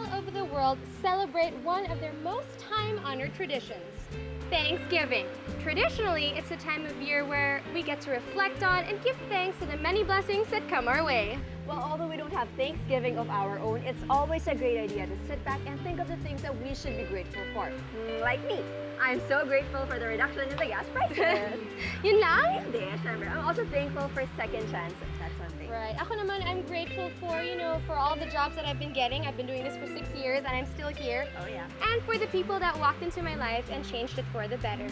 all over the world celebrate one of their most time-honored traditions, Thanksgiving. Traditionally, it's a time of year where we get to reflect on and give thanks to the many blessings that come our way. Well, although we don't have Thanksgiving of our own, it's always a great idea to sit back and think of the things that we should be grateful for. Like me, I'm so grateful for the reduction in the gas prices. Yun lang? Hindi, syempre. I'm also thankful for second chances. That's one thing. Right. Ako naman, I'm grateful for, for all the jobs that I've been getting. I've been doing this for 6 years and I'm still here. Oh, yeah. And for the people that walked into my life and changed it for the better.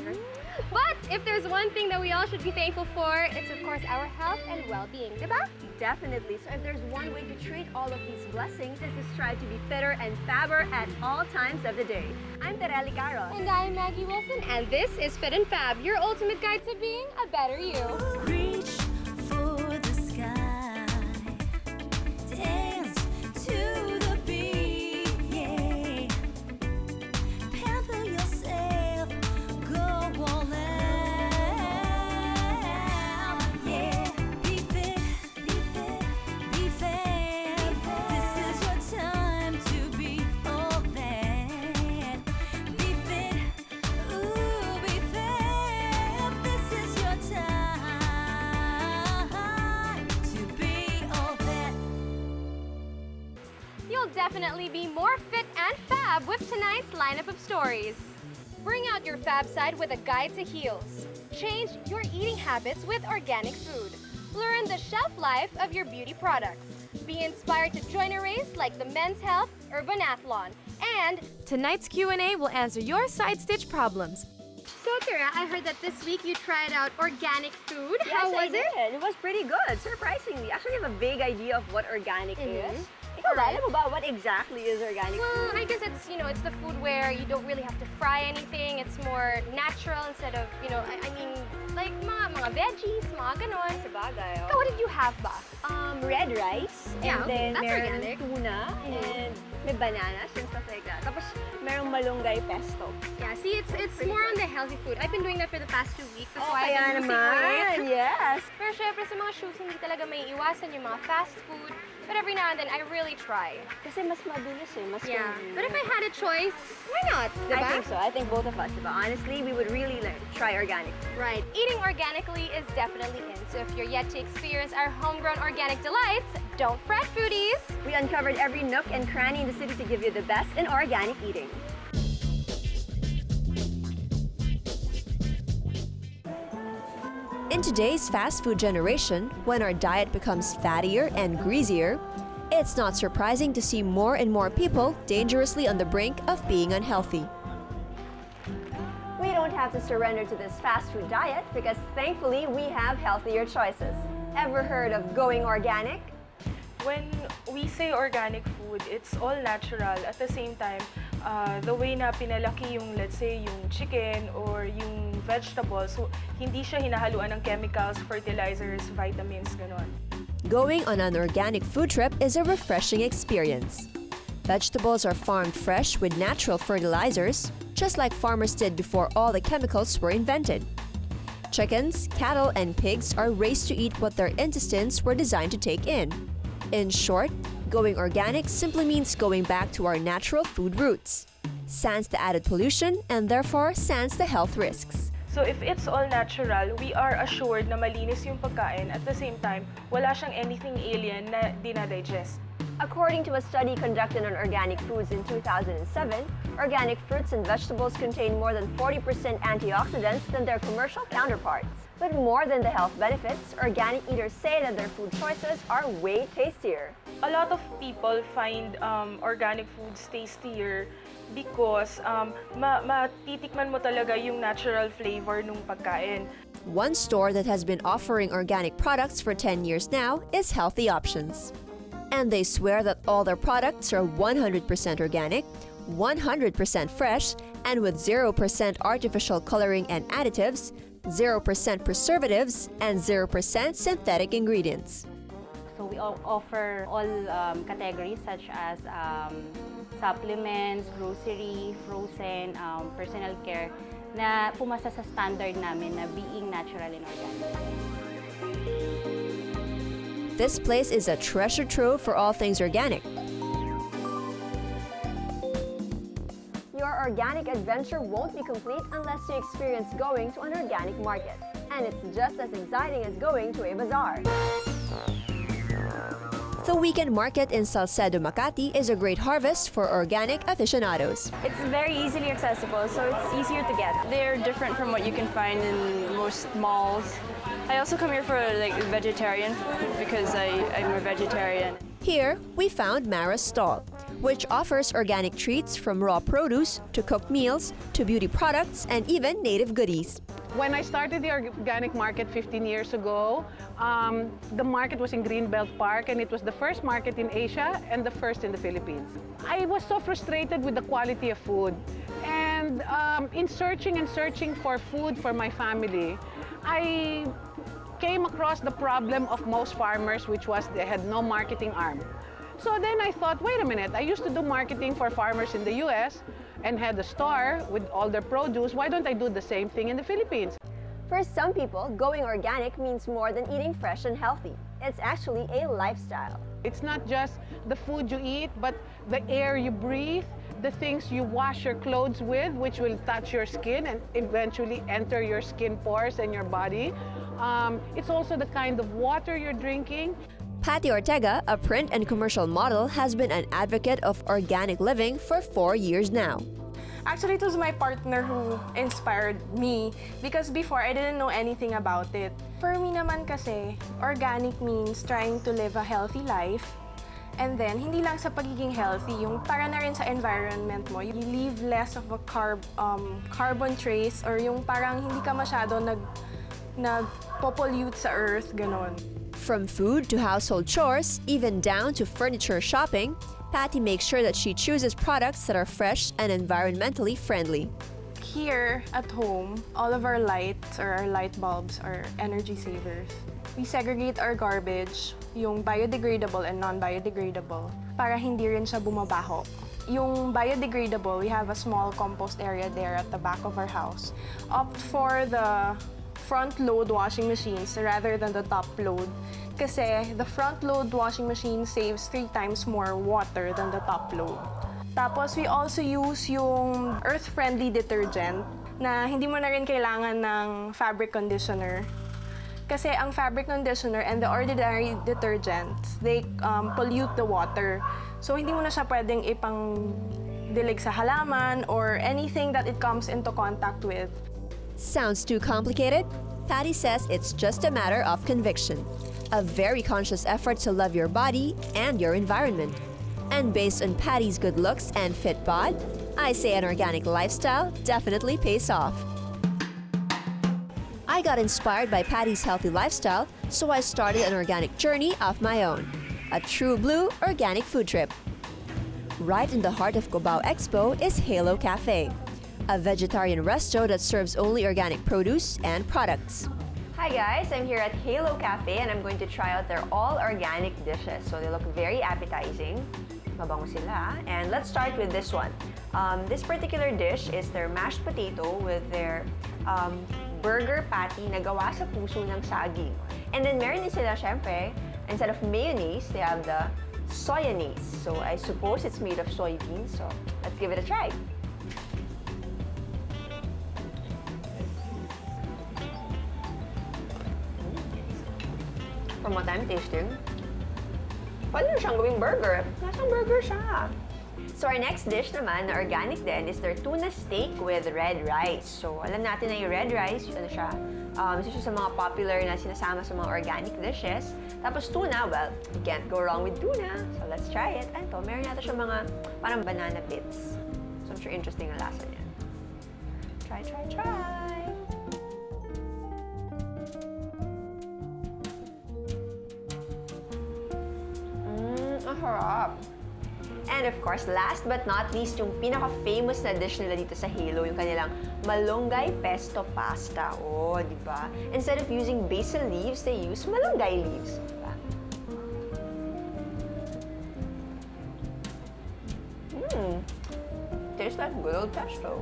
But if there's one thing that we all should be thankful for, it's of course our health and well-being, diba? Definitely. So if there's one way to treat all of these blessings, is to strive to be fitter and fabber at all times of the day. I'm Tereli Carlos. And I'm Maggie Wilson, and this is Fit and Fab, your ultimate guide to being a better you. Reach for the sky, dance to the beat, yeah. Pamper yourself, go all out, yeah. Be fit, be fit, be fab. This is your time to be all that. Be fit, ooh, be fab. This is your time to be all that. You'll definitely be more fit and fab with tonight's lineup of stories. Bring out your fab side with a guide to heels. Change your eating habits with organic food. Learn the shelf life of your beauty products. Be inspired to join a race like the Men's Health Urbanathlon. And tonight's Q&A will answer your side stitch problems. So, Tara, I heard that this week you tried out organic food. How was it? It was pretty good, surprisingly. Actually, I have a vague idea of what organic is. Ikaw ba, Alright. alam mo ba what exactly is organic Well, food? I guess it's, it's the food where you don't really have to fry anything. It's more natural instead of, I mean, like mga veggies, mga ganon. Sabagay, So what did you have ba? red rice, Yeah, and okay, then that's meron organic. tuna, and may bananas and stuff like that. Tapos merong malunggay pesto. Yeah, see, it's pretty more on good. the healthy food. I've been doing that for the past 2 weeks. That's Oh, why kaya I've been losing naman, weight. yes. Pero syempre sa mga shoes, hindi talaga may iwasan yung mga fast food. But every now and then, I really try. Kasi mas mabilis mas Yeah. convenient. But if I had a choice, why not? I Diba? think so. I think both of us, diba? Honestly, we would really try organic. Right. Eating organically is definitely in. So if you're yet to experience our homegrown organic delights, don't fret, foodies. We uncovered every nook and cranny in the city to give you the best in organic eating. In today's fast food generation, when our diet becomes fattier and greasier, it's not surprising to see more and more people dangerously on the brink of being unhealthy. We don't have to surrender to this fast food diet because thankfully we have healthier choices. Ever heard of going organic? When we say organic food, it's all natural. At the same time, the way na pinalaki yung, let's say, yung chicken or yung vegetables, so hindi siya hinahaluan ng chemicals, fertilizers, vitamins, ganon. Going on an organic food trip is a refreshing experience. Vegetables are farmed fresh with natural fertilizers, just like farmers did before all the chemicals were invented. Chickens, cattle, and pigs are raised to eat what their intestines were designed to take in. In short, going organic simply means going back to our natural food roots. Sans the added pollution and therefore sans the health risks. So if it's all natural, we are assured na malinis yung pagkain. At the same time, wala siyang anything alien na dinadigest. According to a study conducted on organic foods in 2007, organic fruits and vegetables contain more than 40% antioxidants than their commercial counterparts. But more than the health benefits, organic eaters say that their food choices are way tastier. A lot of people find organic foods tastier because matitikman mo talaga yung natural flavor ng pagkain. One store that has been offering organic products for 10 years now is Healthy Options. And they swear that all their products are 100% organic, 100% fresh, and with 0% artificial coloring and additives, 0% preservatives, and 0% synthetic ingredients. So we offer all categories such as supplements, grocery, frozen, personal care na pumasa sa standard namin na being natural and organic. This place is a treasure trove for all things organic. organic adventure won't be complete unless you experience going to an organic market. And it's just as exciting as going to a bazaar. The weekend market in Salcedo, Makati is a great harvest for organic aficionados. It's very easily accessible, so it's easier to get. They're different from what you can find in most malls. I also come here for like vegetarian food because I'm a vegetarian. Here, we found Mara's stall, which offers organic treats from raw produce to cooked meals to beauty products and even native goodies. When I started the organic market 15 years ago, the market was in Greenbelt Park, and it was the first market in Asia and the first in the Philippines. I was so frustrated with the quality of food. And in searching and searching for food for my family, I came across the problem of most farmers, which was they had no marketing arm. So then I thought, wait a minute, I used to do marketing for farmers in the US and had a store with all their produce. Why don't I do the same thing in the Philippines? For some people, going organic means more than eating fresh and healthy. It's actually a lifestyle. It's not just the food you eat, but the air you breathe, the things you wash your clothes with, which will touch your skin and eventually enter your skin pores and your body. It's also the kind of water you're drinking. Patty Ortega, a print and commercial model, has been an advocate of organic living for 4 years now. Actually, it was my partner who inspired me because before I didn't know anything about it. For me naman kasi, organic means trying to live a healthy life. And then, hindi lang sa pagiging healthy, yung para na rin sa environment mo. You leave less of a carbon trace or yung parang hindi ka masyado nag-pollute sa earth, ganon. From food to household chores, even down to furniture shopping, Patty makes sure that she chooses products that are fresh and environmentally friendly. Here at home, all of our lights or our light bulbs are energy savers. We segregate our garbage, yung biodegradable and non-biodegradable, para hindi rin siya bumabaho. Yung biodegradable, we have a small compost area there at the back of our house. Opt for the front-load washing machines rather than the top-load. Kasi the front-load washing machine saves 3 times more water than the top-load. Tapos we also use yung earth-friendly detergent na hindi mo na rin kailangan ng fabric conditioner. Kasi ang fabric conditioner and the ordinary detergents, they pollute the water. So hindi mo na siya pwedeng ipang-dilig sa halaman or anything that it comes into contact with. Sounds too complicated? Patty says it's just a matter of conviction. A very conscious effort to love your body and your environment. And based on Patty's good looks and fit bod, I say an organic lifestyle definitely pays off. I got inspired by Patty's healthy lifestyle, so I started an organic journey of my own. A true blue organic food trip. Right in the heart of Cubao Expo is Halo Cafe, a vegetarian resto that serves only organic produce and products. Hi guys, I'm here at Halo Cafe and I'm going to try out their all-organic dishes. So they look very appetizing. Mabango sila. And let's start with this one. This particular dish is their mashed potato with their burger patty na gawa sa puso ng saging. And then meron din sila, syempre, instead of mayonnaise, they have the soyonnaise. So I suppose it's made of soybeans. So let's give it a try. From what I'm tasting, pwede na siyang gawing burger. Nasang burger siya. So our next dish naman na organic din is their tuna steak with red rice. So alam natin na yung red rice, ano siya, isa siya sa mga popular na sinasama sa mga organic dishes. Tapos tuna, well, you can't go wrong with tuna. So let's try it. And to, meron yata siya mga parang banana bits. So I'm sure interesting ang lasa niya. Try, try, try! Harap. And of course, last but not least, yung pinaka-famous na dish nila dito sa Halo, yung kanilang malunggay pesto pasta. Oh, di ba? Instead of using basil leaves, they use malunggay leaves. Diba? Tastes like good old pesto.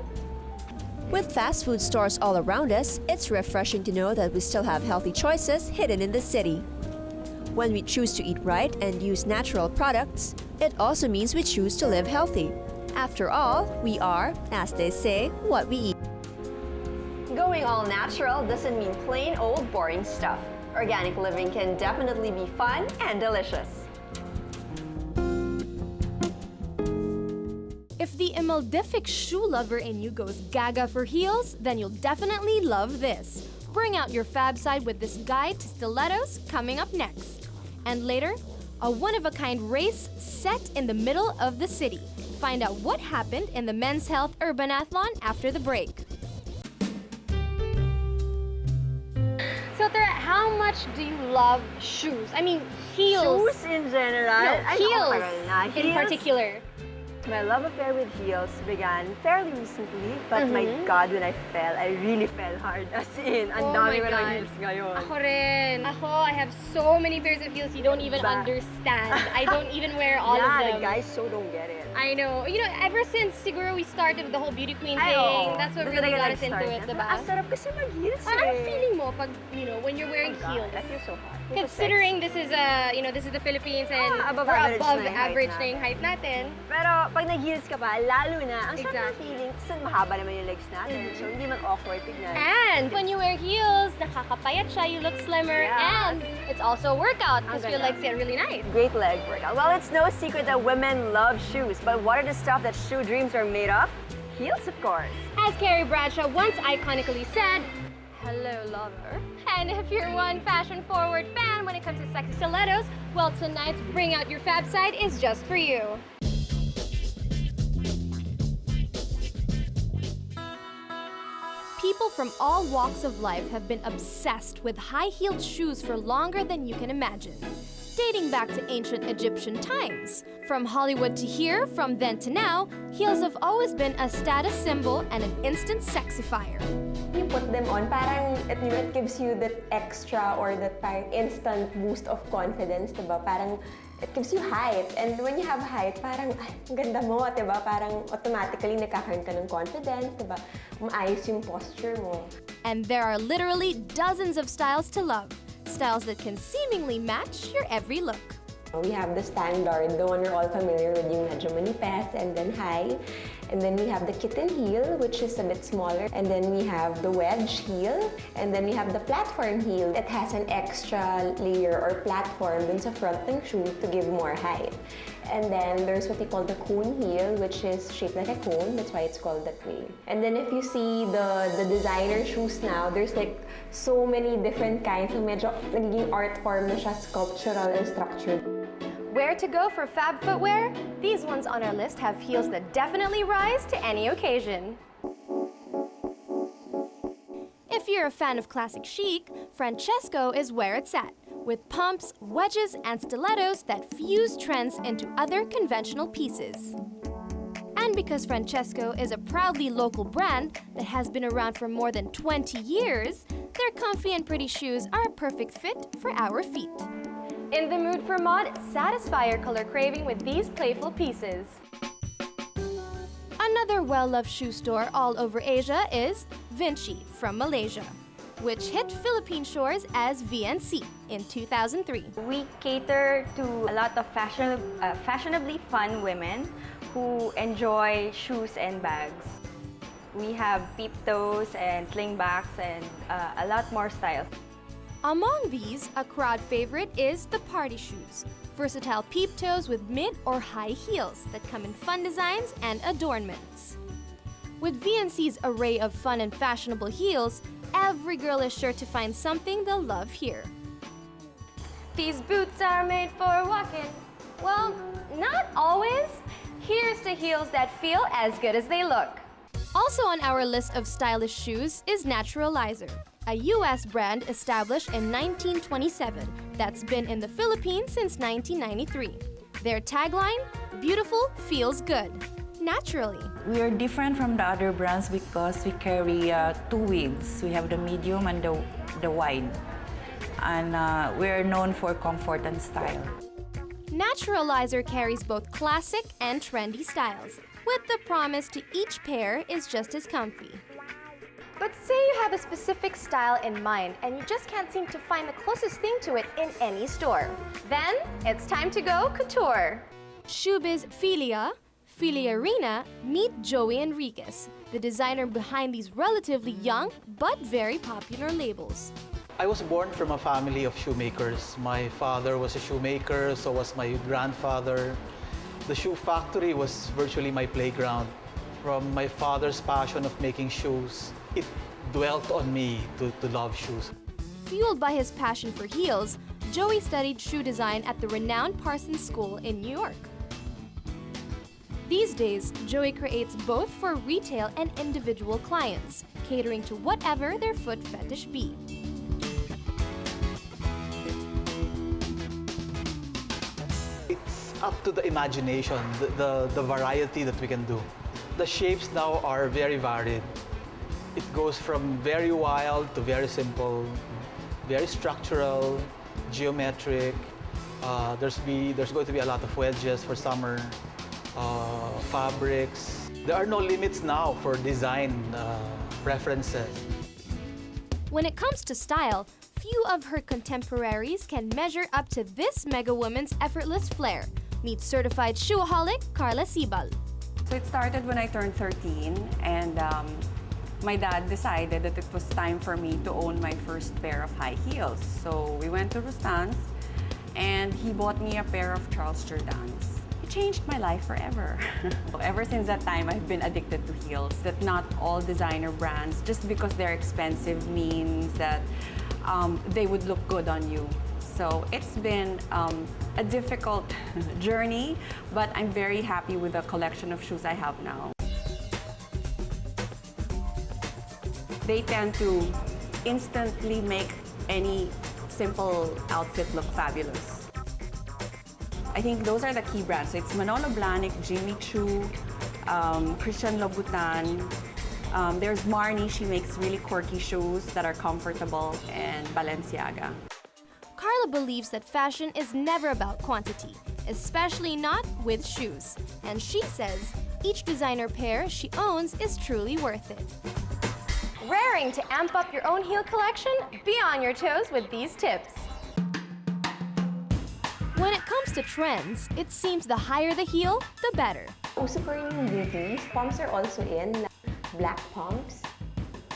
With fast food stores all around us, it's refreshing to know that we still have healthy choices hidden in the city. When we choose to eat right and use natural products, it also means we choose to live healthy. After all, we are, as they say, what we eat. Going all natural doesn't mean plain old boring stuff. Organic living can definitely be fun and delicious. If the emulsific shoe lover in you goes gaga for heels, then you'll definitely love this. Bring out your fab side with this guide to stilettos coming up next. And later, a one-of-a-kind race set in the middle of the city. Find out what happened in the Men's Health Urbanathlon after the break. So, Tara, how much do you love shoes? I mean, heels. Shoes in general? No, heels in Heels? particular. My love affair with heels began fairly recently, but my God, when I fell, I really fell hard. As in, ang Oh dami my ko ng God. heels ngayon. Ako rin. I have so many pairs of heels you don't even Diba? understand. I don't even wear all of Yeah, them. the guys so don't get it. I know. You know, ever since siguro we started with the whole beauty queen Ay, thing, oo. that's what Doon really talaga got us into nag-start. it, diba? Ang sarap kasi mag-heels Anong feeling mo pag, when you're wearing Oh heels? God, I feel so hot. Considering this is this is the Philippines and above we're average above na yung average height na yung height natin. Pero pag nag-heels ka pa, lalo na, ang sarap ng Exactly. feeling, kasi mahaba naman yung legs natin. So, hindi man awkward tignan. And when you wear heels, nakakapayat siya, you look slimmer, Yes. and it's also a workout because Ang your ganda. legs get really nice. Great leg workout. Well, it's no secret that women love shoes, but what are the stuff that shoe dreams are made of? Heels, of course. As Carrie Bradshaw once iconically said, "Hello, lover." And if you're one fashion-forward fan when it comes to sexy stilettos, well, tonight's Bring Out Your Fab side is just for you. People from all walks of life have been obsessed with high-heeled shoes for longer than you can imagine. Dating back to ancient Egyptian times. From Hollywood to here, from then to now, heels have always been a status symbol and an instant sexifier. You put them on, parang it gives you that extra or that parang instant boost of confidence, diba? Parang it gives you height. And when you have height, parang, ay, ang ganda mo, diba? Parang automatically nakakaroon ka ng confidence, diba? Maayos yung posture mo. And there are literally dozens of styles to love. Styles that can seemingly match your every look. We have the standard, the one we're all familiar with, yung medyo manipes and then high. And then we have the kitten heel, which is a bit smaller. And then we have the wedge heel. And then we have the platform heel. It has an extra layer or platform dun sa front ng shoe to give more height. And then there's what we call the cone heel, which is shaped like a cone. That's why it's called that way. And then if you see the designer shoes now, there's like so many different kinds. So medyo nagiging art form na siya, sculptural and structured. Where to go for fab footwear? These ones on our list have heels that definitely rise to any occasion. If you're a fan of classic chic, Francesco is where it's at, with pumps, wedges, and stilettos that fuse trends into other conventional pieces. And because Francesco is a proudly local brand that has been around for more than 20 years, their comfy and pretty shoes are a perfect fit for our feet. In the mood for mod, satisfy your color craving with these playful pieces. Another well-loved shoe store all over Asia is Vinci from Malaysia, which hit Philippine shores as VNC in 2003. We cater to a lot of fashionably fun women who enjoy shoes and bags. We have peep toes and slingbacks and a lot more styles. Among these, a crowd favorite is the party shoes, versatile peep toes with mid or high heels that come in fun designs and adornments. With VNC's array of fun and fashionable heels, every girl is sure to find something they'll love here. These boots are made for walking. Well, not always. Here's to heels that feel as good as they look. Also on our list of stylish shoes is Naturalizer, a US brand established in 1927 that's been in the Philippines since 1993. Their tagline, beautiful feels good, naturally. We are different from the other brands because we carry two widths. We have the medium and the wide. And we're known for comfort and style. Naturalizer carries both classic and trendy styles, with the promise to each pair is just as comfy. But say you have a specific style in mind and you just can't seem to find the closest thing to it in any store. Then it's time to go couture. Shoebiz Filia, Filiarina, meet Joey Enriquez, the designer behind these relatively young but very popular labels. I was born from a family of shoemakers. My father was a shoemaker, so was my grandfather. The shoe factory was virtually my playground. From my father's passion of making shoes, it dwelt on me to love shoes. Fueled by his passion for heels, Joey studied shoe design at the renowned Parsons School in New York. These days, Joey creates both for retail and individual clients, catering to whatever their foot fetish be. It's up to the imagination, the variety that we can do. The shapes now are very varied. It goes from very wild to very simple, very structural, geometric. There's going to be a lot of wedges for summer, fabrics. There are no limits now for design preferences. When it comes to style, few of her contemporaries can measure up to this mega woman's effortless flair. Meet certified shoeaholic Carla Sibal. So it started when I turned 13, and my dad decided that it was time for me to own my first pair of high heels. So we went to Rustan's, and he bought me a pair of Charles Jordans. It changed my life forever. Ever since that time, I've been addicted to heels. That not all designer brands, just because they're expensive, means that they would look good on you. So it's been a difficult journey, but I'm very happy with the collection of shoes I have now. They tend to instantly make any simple outfit look fabulous. I think those are the key brands. It's Manolo Blahnik, Jimmy Choo, Christian Louboutin. There's Marni, she makes really quirky shoes that are comfortable, and Balenciaga. Carla believes that fashion is never about quantity, especially not with shoes. And she says each designer pair she owns is truly worth it. Raring to amp up your own heel collection? Be on your toes with these tips. When it comes to trends, it seems the higher the heel, the better. Uso po rin yung booties. Pumps are also in. Black pumps.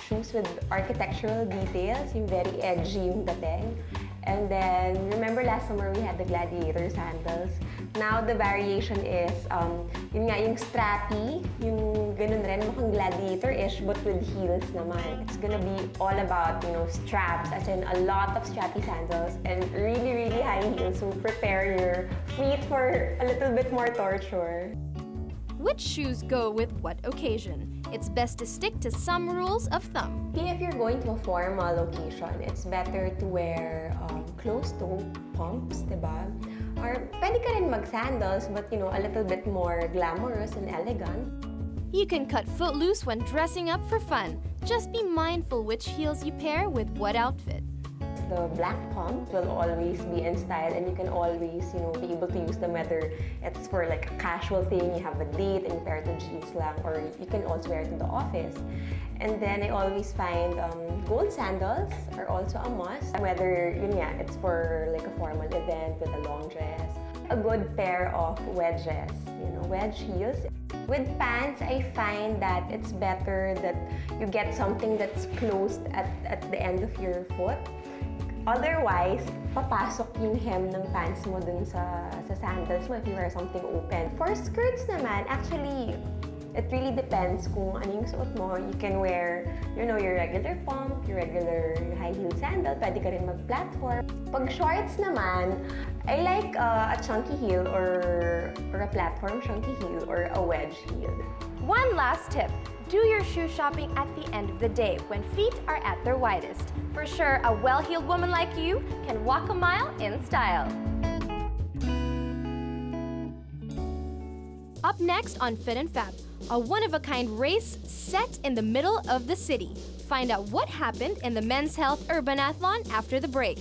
Shoes with architectural details, yung very edgy yung dating. And then, remember last summer we had the gladiator sandals. Now the variation is, yun nga, yung strappy, yung ganun rin, mukhang gladiator-ish, but with heels naman. It's gonna be all about, straps, as in a lot of strappy sandals and really, really high heels. So prepare your feet for a little bit more torture. Which shoes go with what occasion? It's best to stick to some rules of thumb. If you're going to a formal occasion, it's better to wear closed-toe pumps, diba? Or pwede ka rin mag-sandals, but a little bit more glamorous and elegant. You can cut footloose when dressing up for fun. Just be mindful which heels you pair with what outfit. The black pump will always be in style, and you can always, be able to use them whether it's for like a casual thing, you have a date and you pair it to jeans lang, or you can also wear it to the office. And then I always find gold sandals are also a must, whether it's for like a formal event with a long dress. A good pair of wedges, wedge heels. With pants, I find that it's better that you get something that's closed at the end of your foot. Otherwise, papasok yung hem ng pants mo dun sa sandals mo if you wear something open. For skirts naman, actually, it really depends kung ano yung suot mo. You can wear, your regular pump, your regular high heel sandal, pwede ka rin mag-platform. Pag shorts naman, I like a chunky heel or a platform chunky heel or a wedge heel. One last tip. Do your shoe shopping at the end of the day when feet are at their widest. For sure, a well-heeled woman like you can walk a mile in style. Up next on Fit and Fab, a one-of-a-kind race set in the middle of the city. Find out what happened in the Men's Health Urbanathlon after the break.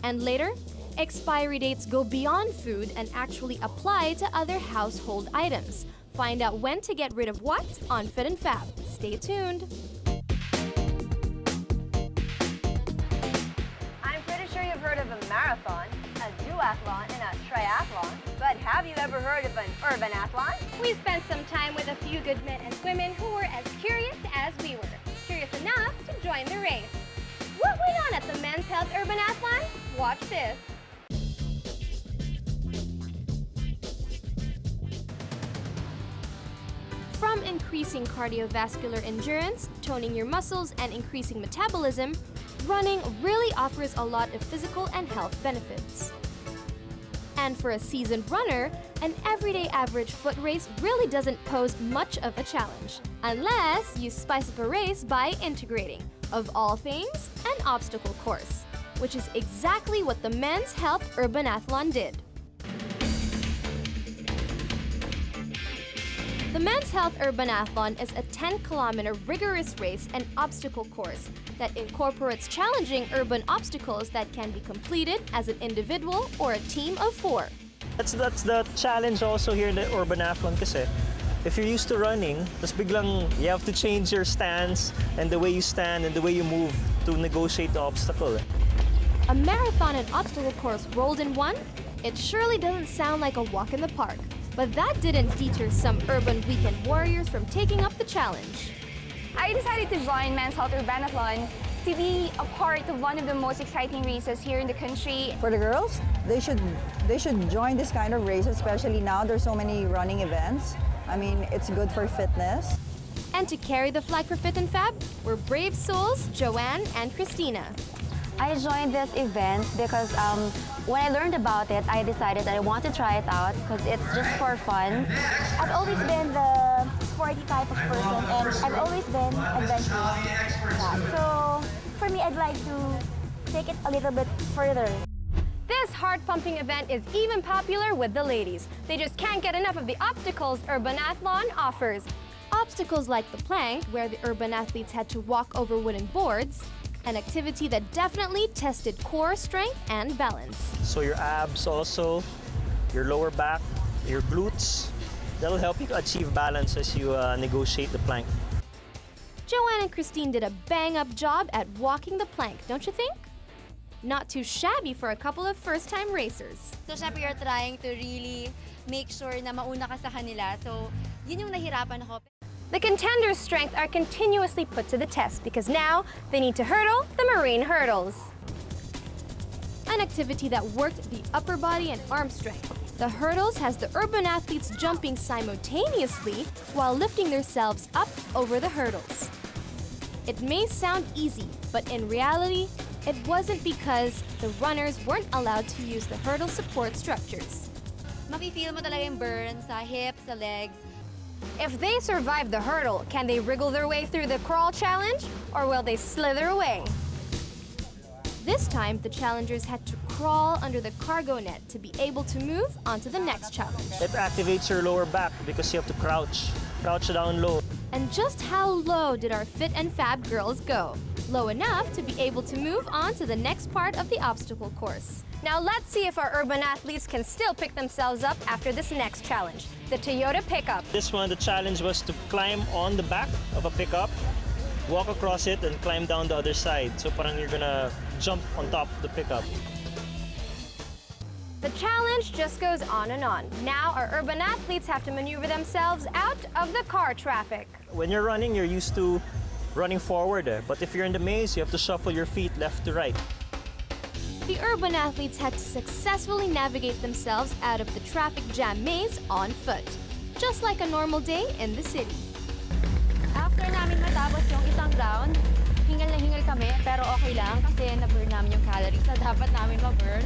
And later, expiry dates go beyond food and actually apply to other household items. Find out when to get rid of what on Fit and Fab. Stay tuned. I'm pretty sure you've heard of a marathon, a duathlon, and a triathlon, but have you ever heard of an urbanathlon? We spent some time with a few good men and women who were as curious as we were. Curious enough to join the race. What went on at the Men's Health Urbanathlon? Watch this. From increasing cardiovascular endurance, toning your muscles, and increasing metabolism, running really offers a lot of physical and health benefits. And for a seasoned runner, an everyday average foot race really doesn't pose much of a challenge, unless you spice up a race by integrating, of all things, an obstacle course, which is exactly what the Men's Health Urbanathlon did. The Men's Health Urbanathlon is a 10-kilometer rigorous race and obstacle course that incorporates challenging urban obstacles that can be completed as an individual or a team of 4. That's the challenge also here in the Urbanathlon kasi if you're used to running, tas biglang you have to change your stance and the way you stand and the way you move to negotiate the obstacle. A marathon and obstacle course rolled in one? It surely doesn't sound like a walk in the park. But that didn't deter some urban weekend warriors from taking up the challenge. I decided to join Men's Health Urbanathlon to be a part of one of the most exciting races here in the country. For the girls, they should join this kind of race, especially now there's so many running events. I mean, it's good for fitness. And to carry the flag for Fit and Fab were brave souls Joanne and Christina. I joined this event because when I learned about it, I decided that I want to try it out because it's just for fun. I've always been the sporty type of person and I've always been adventurous. Yeah. So for me, I'd like to take it a little bit further. This heart-pumping event is even popular with the ladies. They just can't get enough of the obstacles Urbanathlon offers. Obstacles like the plank, where the urban athletes had to walk over wooden boards, an activity that definitely tested core strength and balance. So your abs also, your lower back, your glutes, that'll help you achieve balance as you negotiate the plank. Joanne and Christine did a bang-up job at walking the plank, don't you think? Not too shabby for a couple of first-time racers. So syempre you're trying to really make sure na mauna ka sa kanila. So yun yung nahirapan ako. The contenders' strength are continuously put to the test because now they need to hurdle the marine hurdles. An activity that worked the upper body and arm strength. The hurdles has the urban athletes jumping simultaneously while lifting themselves up over the hurdles. It may sound easy, but in reality, it wasn't because the runners weren't allowed to use the hurdle support structures. Mafe-feel mo talaga yung burn sa hips, sa legs. If they survive the hurdle, can they wriggle their way through the crawl challenge, or will they slither away? This time, the challengers had to crawl under the cargo net to be able to move onto the next challenge. It activates your lower back because you have to crouch down low. And just how low did our Fit and Fab girls go? Low enough to be able to move on to the next part of the obstacle course. Now let's see if our urban athletes can still pick themselves up after this next challenge, the Toyota pickup. This one, the challenge was to climb on the back of a pickup, walk across it, and climb down the other side. So parang you're gonna jump on top of the pickup. The challenge just goes on and on. Now our urban athletes have to maneuver themselves out of the car traffic. When you're running, you're used to running forward, but if you're in the maze, you have to shuffle your feet left to right. The urban athletes had to successfully navigate themselves out of the traffic jam maze on foot, just like a normal day in the city. After namin matapos yung isang round, hingal na hingal kami, pero okay lang kasi na-burn namin yung calories na dapat namin ma-burn.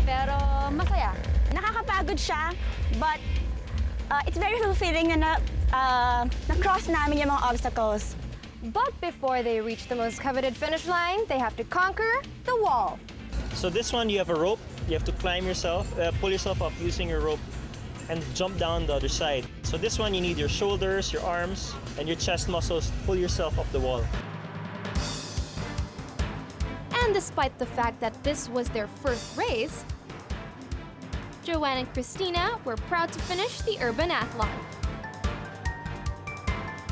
Pero masaya. Nakakapagod siya, but it's very fulfilling na na-cross namin yung mga obstacles. But before they reach the most coveted finish line, they have to conquer the wall. So this one, you have a rope. You have to climb yourself, pull yourself up using your rope, and jump down the other side. So this one, you need your shoulders, your arms, and your chest muscles to pull yourself up the wall. And despite the fact that this was their first race, Joanne and Christina were proud to finish the Urbanathlon.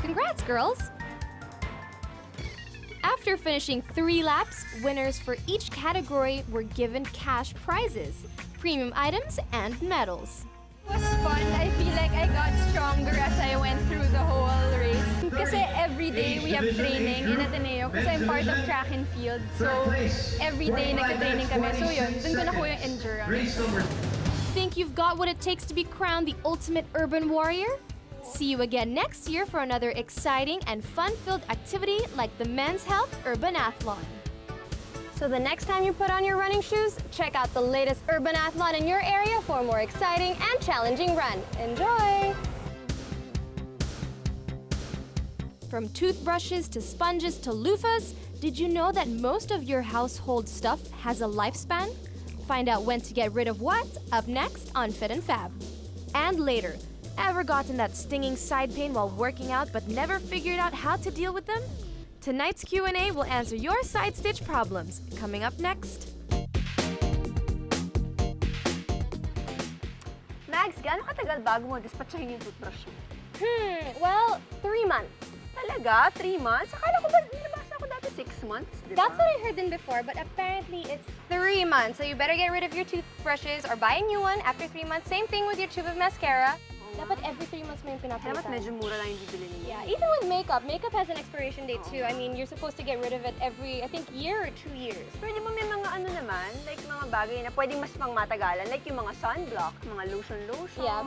Congrats, girls! After finishing 3 laps, winners for each category were given cash prizes, premium items, and medals. It was fun. I feel like I got stronger as I went through the whole race. Kasi every day we have training in Ateneo kasi I'm part of track and field. So every day nagka-training kami. So yun, dun ko nakuha yung endurance. Think you've got what it takes to be crowned the ultimate urban warrior? See you again next year for another exciting and fun-filled activity like the Men's Health Urbanathlon. So the next time you put on your running shoes, check out the latest Urbanathlon in your area for a more exciting and challenging run. Enjoy! From toothbrushes to sponges to loofahs, did you know that most of your household stuff has a lifespan? Find out when to get rid of what up next on Fit and Fab. And later, ever gotten that stinging side pain while working out but never figured out how to deal with them? Tonight's Q&A will answer your side stitch problems. Coming up next. Mags, gaano katagal bago mo dispatchahin yung toothbrush mo? Well, 3 months. Talaga? 3 months? Akala ko ba, nabasa ko dati 6 months, di ba? That's what I heard them before, but apparently it's 3 months. So you better get rid of your toothbrushes or buy a new one after 3 months. Same thing with your tube of mascara. Dapat every 3 months mo yung pinapalitan. Dapat medyo mura lang yung bibili niyo. Yeah, even with makeup. Makeup has an expiration date too. I mean, you're supposed to get rid of it every, I think, year or 2 years. Pwede mo may mga ano naman, like mga bagay na pwedeng mas pangmatagalan, like yung mga sunblock, mga lotion. Yeah,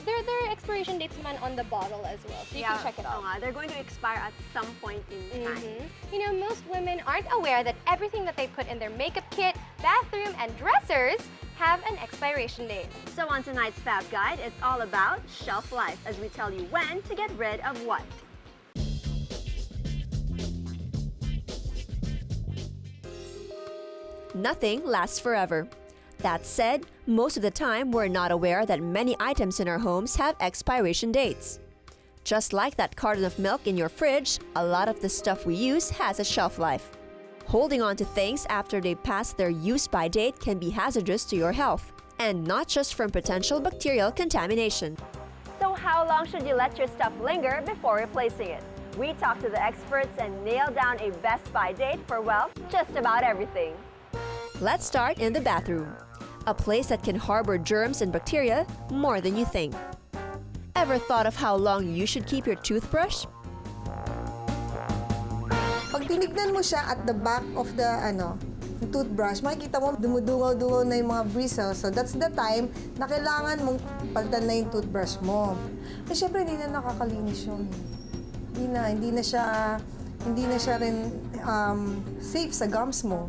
there are expiration dates man on the bottle as well, so you can check it out. They're going to expire at some point in time. You know, most women aren't aware that everything that they put in their makeup kit, bathroom, and dressers have an expiration date. So on tonight's Fab Guide, it's all about shelf life as we tell you when to get rid of what. Nothing lasts forever. That said, most of the time we're not aware that many items in our homes have expiration dates. Just like that carton of milk in your fridge, a lot of the stuff we use has a shelf life. Holding on to things after they pass their use-by date can be hazardous to your health, and not just from potential bacterial contamination. So how long should you let your stuff linger before replacing it? We talked to the experts and nailed down a best-by date for, well, just about everything. Let's start in the bathroom, a place that can harbor germs and bacteria more than you think. Ever thought of how long you should keep your toothbrush? Pag tinignan mo siya at the back of the toothbrush, makikita mo dumudungaw-dungaw na yung mga bristles. So that's the time na kailangan mong palitan na yung toothbrush mo. Kasi syempre hindi na nakakalinis yun. Hindi na siya rin safe sa gums mo.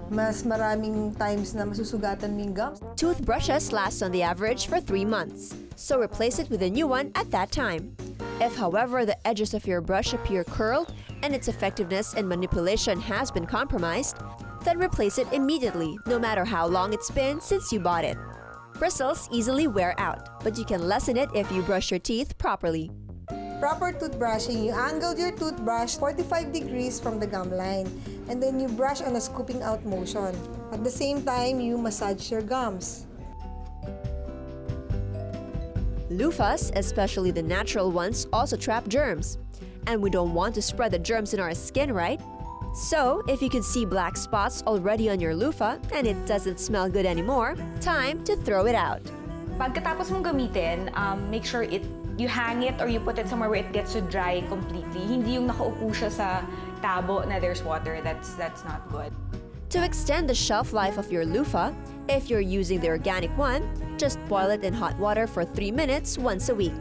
Mas maraming times na masusugatan mo yung gums. Toothbrushes last on the average for 3 months, so replace it with a new one at that time. If, however, the edges of your brush appear curled and its effectiveness and manipulation has been compromised, then replace it immediately, no matter how long it's been since you bought it. Bristles easily wear out, but you can lessen it if you brush your teeth properly. Proper toothbrushing, you angle your toothbrush 45 degrees from the gum line, and then you brush on a scooping out motion. At the same time, you massage your gums. Loofahs, especially the natural ones, also trap germs. And we don't want to spread the germs in our skin, right? So, if you can see black spots already on your loofah and it doesn't smell good anymore, time to throw it out. Pagkatapos mong gamitin, make sure you hang it or you put it somewhere where it gets to dry completely. Hindi yung nakaupo siya sa tabo na there's water. That's not good. To extend the shelf life of your loofah, if you're using the organic one, just boil it in hot water for 3 minutes once a week.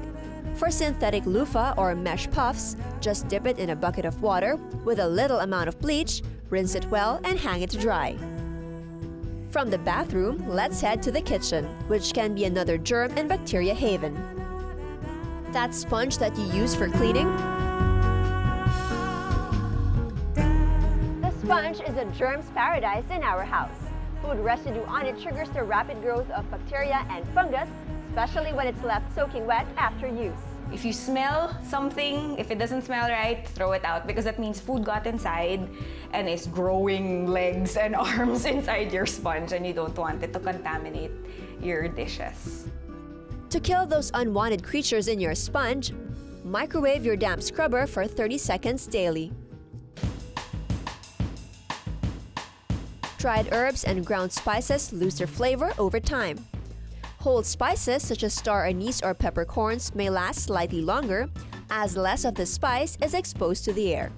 For synthetic loofah or mesh puffs, just dip it in a bucket of water with a little amount of bleach, rinse it well, and hang it to dry. From the bathroom, let's head to the kitchen, which can be another germ and bacteria haven. That sponge that you use for cleaning? The sponge is a germ's paradise in our house. Food residue on it triggers the rapid growth of bacteria and fungus, especially when it's left soaking wet after use. If you smell something, if it doesn't smell right, throw it out because that means food got inside and is growing legs and arms inside your sponge and you don't want it to contaminate your dishes. To kill those unwanted creatures in your sponge, microwave your damp scrubber for 30 seconds daily. Dried herbs and ground spices lose their flavor over time. Whole spices such as star anise or peppercorns may last slightly longer, as less of the spice is exposed to the air.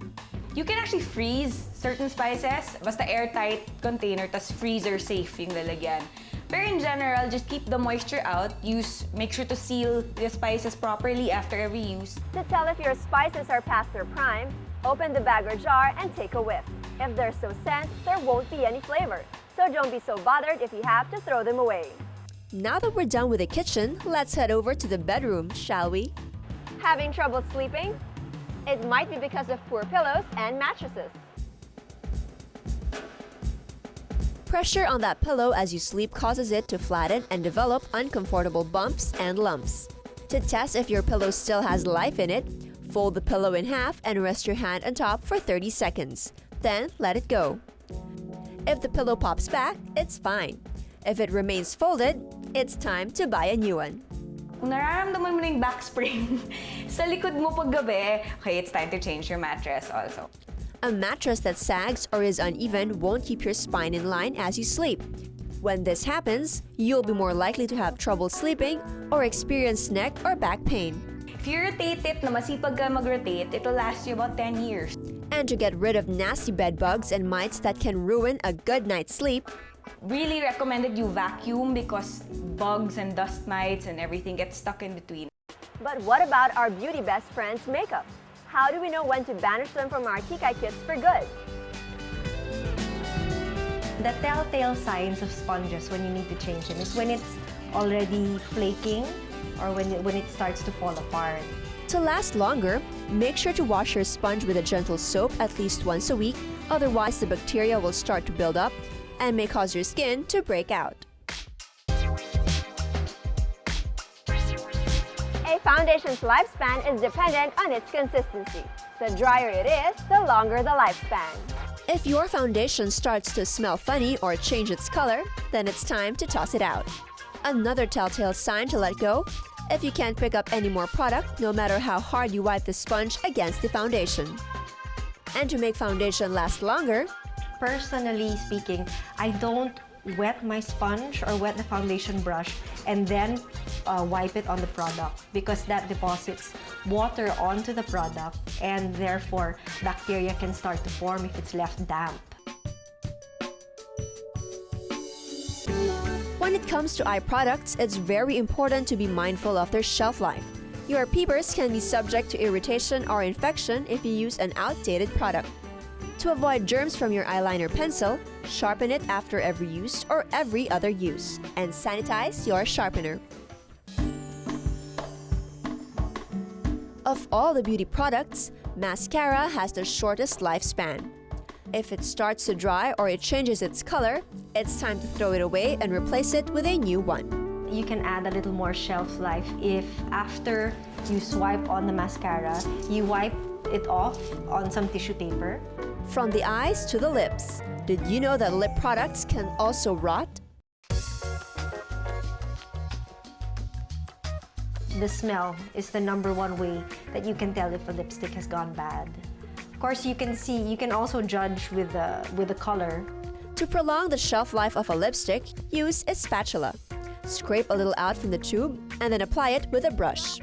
You can actually freeze certain spices, basta airtight container, tas freezer safe yung lalagyan. Pero in general, just keep the moisture out. Make sure to seal the spices properly after every use. To tell if your spices are past their prime, open the bag or jar and take a whiff. If they're so sent, there won't be any flavor. So don't be so bothered if you have to throw them away. Now that we're done with the kitchen, let's head over to the bedroom, shall we? Having trouble sleeping? It might be because of poor pillows and mattresses. Pressure on that pillow as you sleep causes it to flatten and develop uncomfortable bumps and lumps. To test if your pillow still has life in it, fold the pillow in half and rest your hand on top for 30 seconds. Then let it go. If the pillow pops back, it's fine. If it remains folded, it's time to buy a new one. Kung nararamdaman mo na yung back spring sa likod mo pag gabi, okay, it's time to change your mattress also. A mattress that sags or is uneven won't keep your spine in line as you sleep. When this happens, you'll be more likely to have trouble sleeping or experience neck or back pain. If you rotate it na masipag ka mag-rotate, it'll last you about 10 years. And to get rid of nasty bed bugs and mites that can ruin a good night's sleep, really recommended you vacuum because bugs and dust mites and everything get stuck in between. But what about our beauty best friends' makeup? How do we know when to banish them from our Kikay kits for good? The telltale signs of sponges when you need to change them is when it's already flaking or when it starts to fall apart. To last longer, make sure to wash your sponge with a gentle soap at least once a week, otherwise the bacteria will start to build up and may cause your skin to break out. A foundation's lifespan is dependent on its consistency. The drier it is, the longer the lifespan. If your foundation starts to smell funny or change its color, then it's time to toss it out. Another telltale sign to let go: if you can't pick up any more product, no matter how hard you wipe the sponge against the foundation. And to make foundation last longer, Personally speaking, I don't wet my sponge or wet the foundation brush and then wipe it on the product because that deposits water onto the product and therefore bacteria can start to form if it's left damp. When it comes to eye products, it's very important to be mindful of their shelf life. Your peepers can be subject to irritation or infection if you use an outdated product. To avoid germs from your eyeliner pencil, sharpen it after every use or every other use, and sanitize your sharpener. Of all the beauty products, mascara has the shortest lifespan. If it starts to dry or it changes its color, it's time to throw it away and replace it with a new one. You can add a little more shelf life if after you swipe on the mascara, you wipe it off on some tissue paper. From the eyes to the lips, did you know that lip products can also rot? The smell is the #1 way that you can tell if a lipstick has gone bad. Of course, you can also judge with the color. To prolong the shelf life of a lipstick, use a spatula. Scrape a little out from the tube and then apply it with a brush.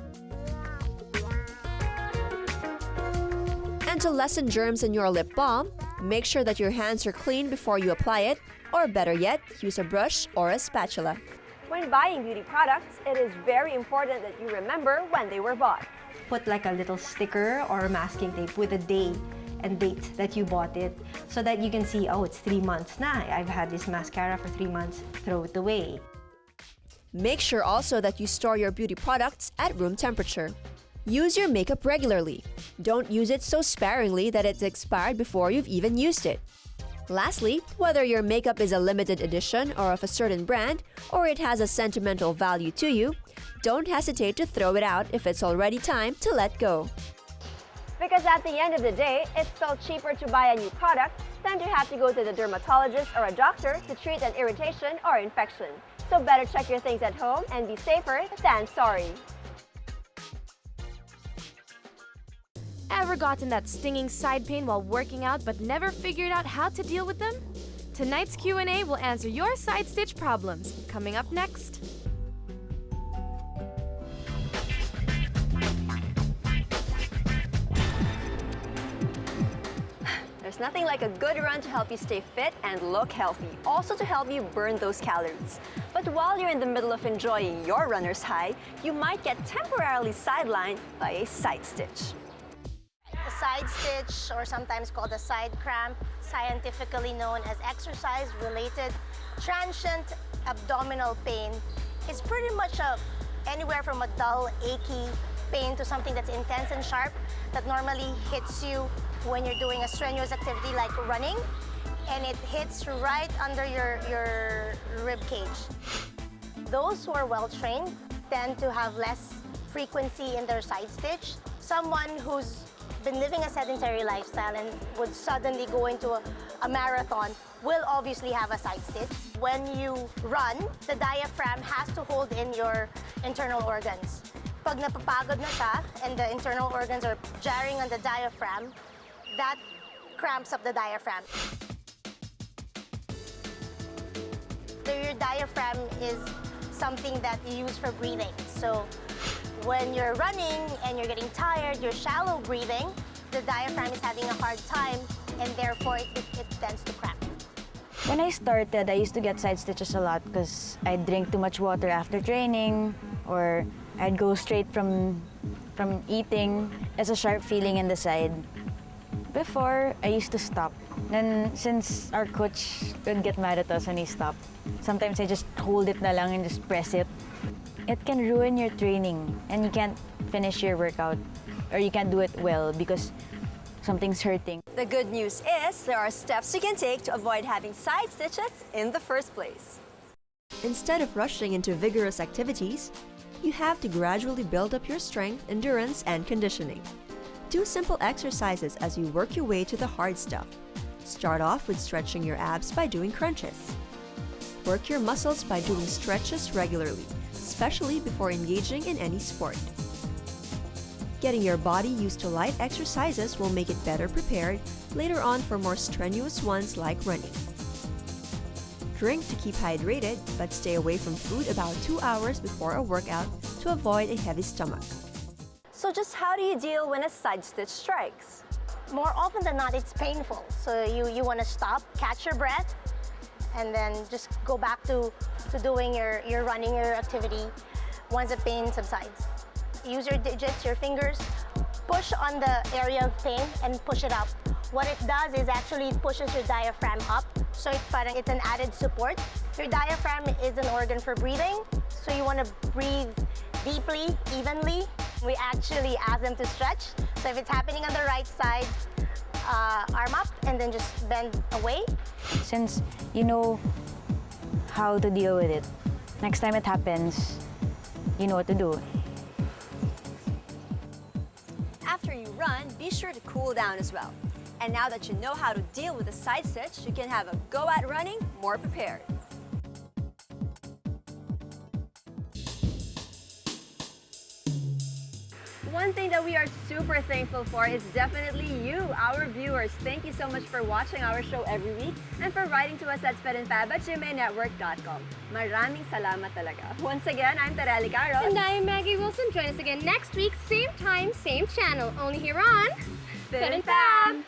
And to lessen germs in your lip balm, make sure that your hands are clean before you apply it, or better yet, use a brush or a spatula. When buying beauty products, it is very important that you remember when they were bought. Put like a little sticker or masking tape with a day and date that you bought it so that you can see, oh, it's 3 months na. I've had this mascara for 3 months. Throw it away. Make sure also that you store your beauty products at room temperature. Use your makeup regularly. Don't use it so sparingly that it's expired before you've even used it. Lastly, whether your makeup is a limited edition or of a certain brand, or it has a sentimental value to you, don't hesitate to throw it out if it's already time to let go. Because at the end of the day, it's still cheaper to buy a new product than to have to go to the dermatologist or a doctor to treat an irritation or infection. So better check your things at home and be safer than sorry. Ever gotten that stinging side pain while working out but never figured out how to deal with them? Tonight's Q&A will answer your side stitch problems, coming up next. There's nothing like a good run to help you stay fit and look healthy, also to help you burn those calories. But while you're in the middle of enjoying your runner's high, you might get temporarily sidelined by a side stitch. A side stitch, or sometimes called a side cramp, scientifically known as exercise-related transient abdominal pain, is pretty much anywhere from a dull, achy pain to something that's intense and sharp that normally hits you when you're doing a strenuous activity like running, and it hits right under your rib cage. Those who are well-trained tend to have less frequency in their side stitch. Someone who's been living a sedentary lifestyle and would suddenly go into a marathon will obviously have a side stitch. When you run, the diaphragm has to hold in your internal organs. Pag napapagod na ka and the internal organs are jarring on the diaphragm, that cramps up the diaphragm. Your diaphragm is something that you use for breathing. So when you're running and you're getting tired, you're shallow breathing, the diaphragm is having a hard time, and therefore it tends to cramp. When I started, I used to get side stitches a lot because I'd drink too much water after training, or I'd go straight from eating. It's a sharp feeling in the side. Before, I used to stop. Then, since our coach would get mad at us when he stopped, sometimes I just hold it na lang and just press it. It can ruin your training and you can't finish your workout, or you can't do it well because something's hurting. The good news is there are steps you can take to avoid having side stitches in the first place. Instead of rushing into vigorous activities, you have to gradually build up your strength, endurance, and conditioning. Do simple exercises as you work your way to the hard stuff. Start off with stretching your abs by doing crunches. Work your muscles by doing stretches regularly, especially before engaging in any sport. Getting your body used to light exercises will make it better prepared later on for more strenuous ones like running. Drink to keep hydrated, but stay away from food about 2 hours before a workout to avoid a heavy stomach. So just how do you deal when a side stitch strikes? More often than not, it's painful. So you want to stop, catch your breath, and then just go back to doing your running, your activity once the pain subsides. Use your digits, your fingers, push on the area of pain and push it up. What it does is actually it pushes your diaphragm up, so it's an added support. Your diaphragm is an organ for breathing, so you want to breathe deeply, evenly. We actually ask them to stretch. So if it's happening on the right side, arm up and then just bend away. Since you know how to deal with it, next time it happens, you know what to do. After you run, be sure to cool down as well. And now that you know how to deal with a side stitch, you can have a go at running more prepared. One thing that we are super thankful for is definitely you, our viewers. Thank you so much for watching our show every week and for writing to us at fitandfab@gmanetwork.com. Maraming salamat talaga. Once again, I'm Tareli Caros. And I'm Maggie Wilson. Join us again next week, same time, same channel, only here on Fit and Fab.